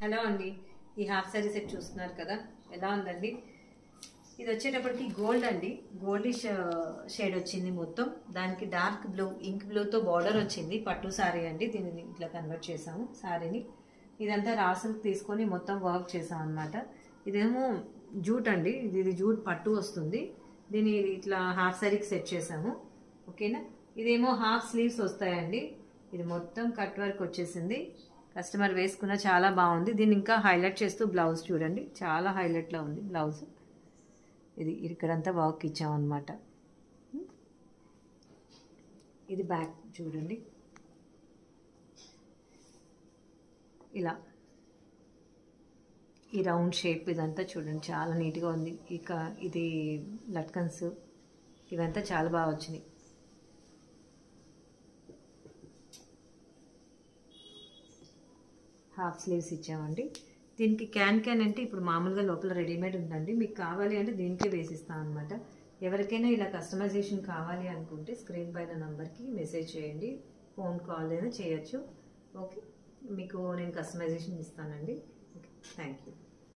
Hello అండి, ఈ half sorry set చూస్తున్నారు కదా, ఎలా ఉందండి? ఇది వచ్చేటప్పటికి గోల్డ్ అండి, గోల్డిష్ షేడ్ వచ్చింది మొత్తం. దానికి డార్క్ బ్లూ, ఇంక్ బ్లూతో బార్డర్ వచ్చింది. పట్టు సారీ అండి, దీనిని ఇట్లా కన్వర్ట్ చేసాము సారీని. ఇదంతా రాసులు తీసుకొని మొత్తం వర్క్ చేసాం అనమాట. ఇదేమో జూట్ అండి, ఇది జూట్ పట్టు వస్తుంది. దీన్ని ఇట్లా హాఫ్ సారీకి సెట్ చేసాము. ఓకేనా? ఇదేమో హాఫ్ స్లీవ్స్ వస్తాయండి. ఇది మొత్తం కట్ వర్క్ వచ్చేసింది. కస్టమర్ వేసుకున్న చాలా బాగుంది. దీన్ని ఇంకా హైలైట్ చేస్తూ బ్లౌజ్ చూడండి, చాలా హైలైట్లో ఉంది బ్లౌజ్. ఇది ఇక్కడంతా వర్క్ ఇచ్చామన్నమాట. ఇది బ్యాక్ చూడండి, ఇలా ఈ రౌండ్ షేప్ ఇదంతా చూడండి, చాలా నీట్గా ఉంది. ఇక ఇది లట్కన్స్ ఇవంతా చాలా బాగా వచ్చినాయి. హాఫ్ స్లీవ్స్ ఇచ్చామండి. దీనికి క్యాన్ అంటే ఇప్పుడు మామూలుగా లోపల రెడీమేడ్ ఉందండి. మీకు కావాలి అంటే దీనికే వేసిస్తాం అనమాట. ఎవరికైనా ఇలా కస్టమైజేషన్ కావాలి అనుకుంటే స్క్రీన్ పైన నంబర్కి మెసేజ్ చేయండి, ఫోన్ కాల్ అయినా చేయొచ్చు. ఓకే, మీకు నేను కస్టమైజేషన్ ఇస్తానండి. Okay, thank you.